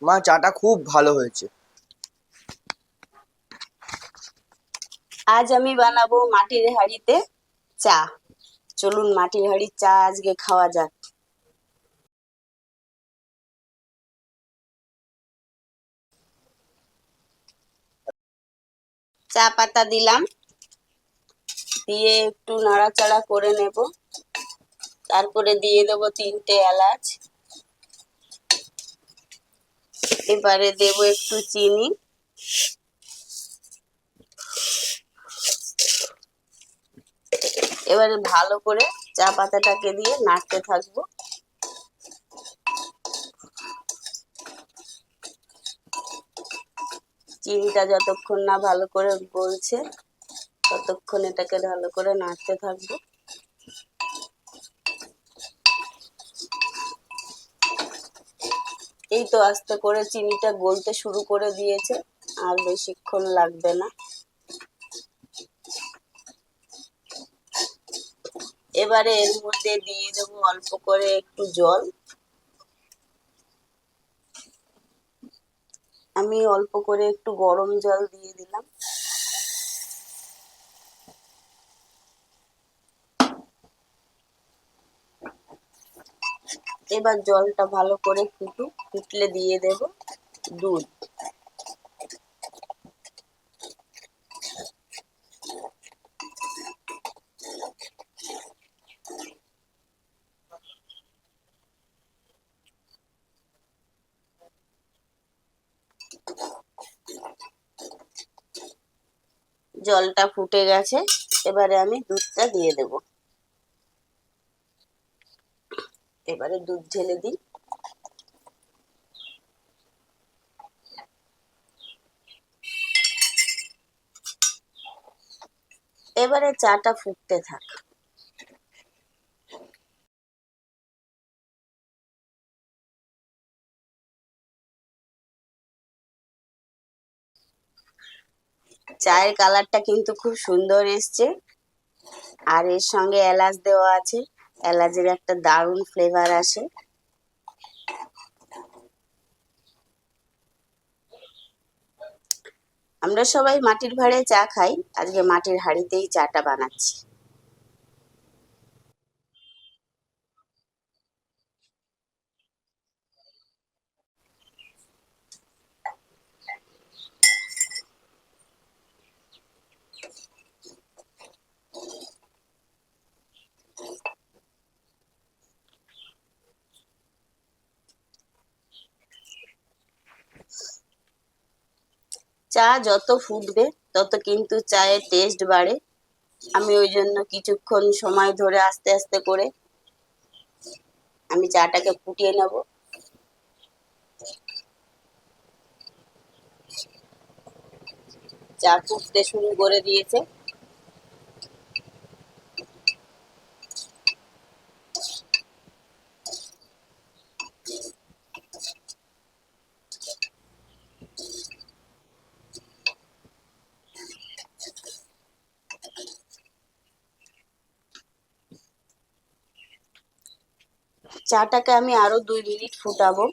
মা, চাটা খুব ভালো হয়েছে। আজ আমি বানাবো মাটির হাঁড়িতে চা। চলুন মাটির হাঁড়ির চা আজকে খাওয়া যাক। চা পাতা দিলাম, দিয়ে একটু নাড়াচাড়া করে নেব। তারপরে দিয়ে দেবো 3টে এলাচ। এবারে দেব একটু চিনি। এবারে ভালো করে চা পাতাটাকে দিয়ে নাড়তে থাকবো। চিনিটা যতক্ষণ না ভালো করে গলছে ততক্ষণ এটাকে ভালো করে নাড়তে থাকবো। এই তো আস্তে করে চিনিটা গলতে শুরু করে দিয়েছে, আর বেশিক্ষণ লাগবে না। এবারে এর মধ্যে দিয়ে দেবো অল্প করে একটু জল। আমি অল্প করে একটু গরম জল দিয়ে দিলাম। এবার জলটা ভালো করে ফুটলে দিয়ে দেব দুধ। জলটা ফুটে গেছে, এবারে আমি দুধটা দিয়ে দেব। এবারে দুধ ঢেলে দিই। এবারে চাটা ফুটতে থাক। চায়ের কালারটা কিন্তু খুব সুন্দর এসছে, আর এর সঙ্গে এলাচ দেওয়া আছে। এলাচের একটা দারুণ ফ্লেভার আসে। আমরা সবাই মাটির ভাঁড়ে চা খাই, আজকে মাটির হাঁড়িতেই চাটা বানাচ্ছি। চা যত ফুটবে তত কিন্তু চায়ের টেস্ট বাড়ে। আমি ওই জন্য কিছুক্ষণ সময় ধরে আস্তে আস্তে করে আমি চাটাকে ফুটিয়ে নেব। চা ফুটতে শুরু করে দিয়েছে। চাটাকে আমি আরো 2 মিনিট ফুটাবো।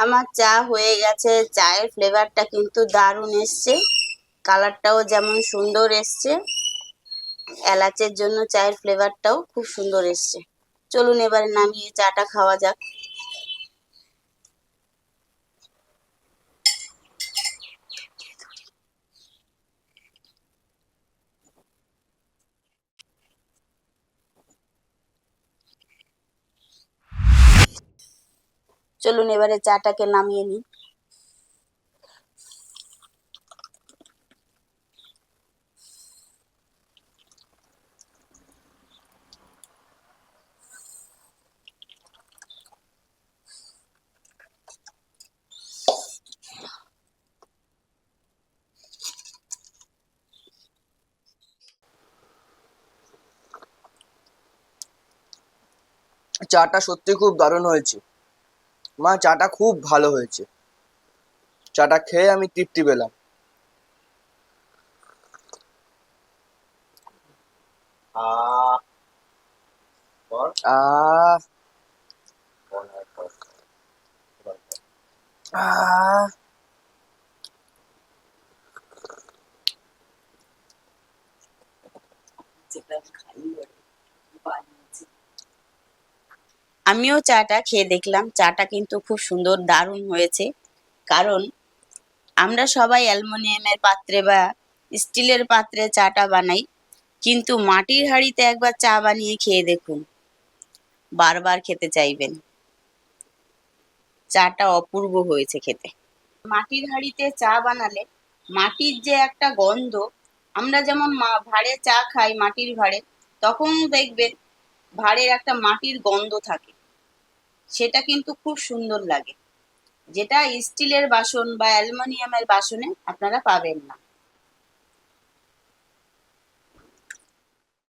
আমার চা হয়ে গেছে। চায়ের ফ্লেভারটা কিন্তু দারুণ এসছে, কালারটাও যেমন সুন্দর এসছে, এলাচের জন্য চায়ের ফ্লেভারটাও খুব সুন্দর এসছে। চলুন এবারে নামিয়ে চাটা খাওয়া যাক। চলুন এবারে চাটাকে নামিয়ে নিই। চাটা সত্যি খুব দারুণ হয়েছে। মা, চাটা খুব ভালো হয়েছে। চাটা খেয়ে আমি তৃপ্তি পেলাম। আহ বল আহ বল আর বল, বল। আহ আমিও চাটা খেয়ে দেখলাম, চাটা কিন্তু খুব সুন্দর দারুণ হয়েছে। কারণ আমরা সবাই অ্যালুমিনিয়ামের পাত্রে বা স্টিলের পাত্রে চাটা বানাই, কিন্তু মাটির হাঁড়িতে একবার চা বানিয়ে খেয়ে দেখুন, বারবার খেতে চাইবেন। চাটা অপূর্ব হয়েছে খেতে। মাটির হাঁড়িতে চা বানালে মাটির যে একটা গন্ধ, আমরা যেমন ভাঁড়ে চা খাই মাটির ভাঁড়ে, তখন দেখবেন ভাঁড়ের একটা মাটির গন্ধ থাকে, সেটা কিন্তু খুব সুন্দর লাগে, যেটা স্টিলের বাসন বা অ্যালুমিনিয়ামের বাসনে আপনারা পাবেন না।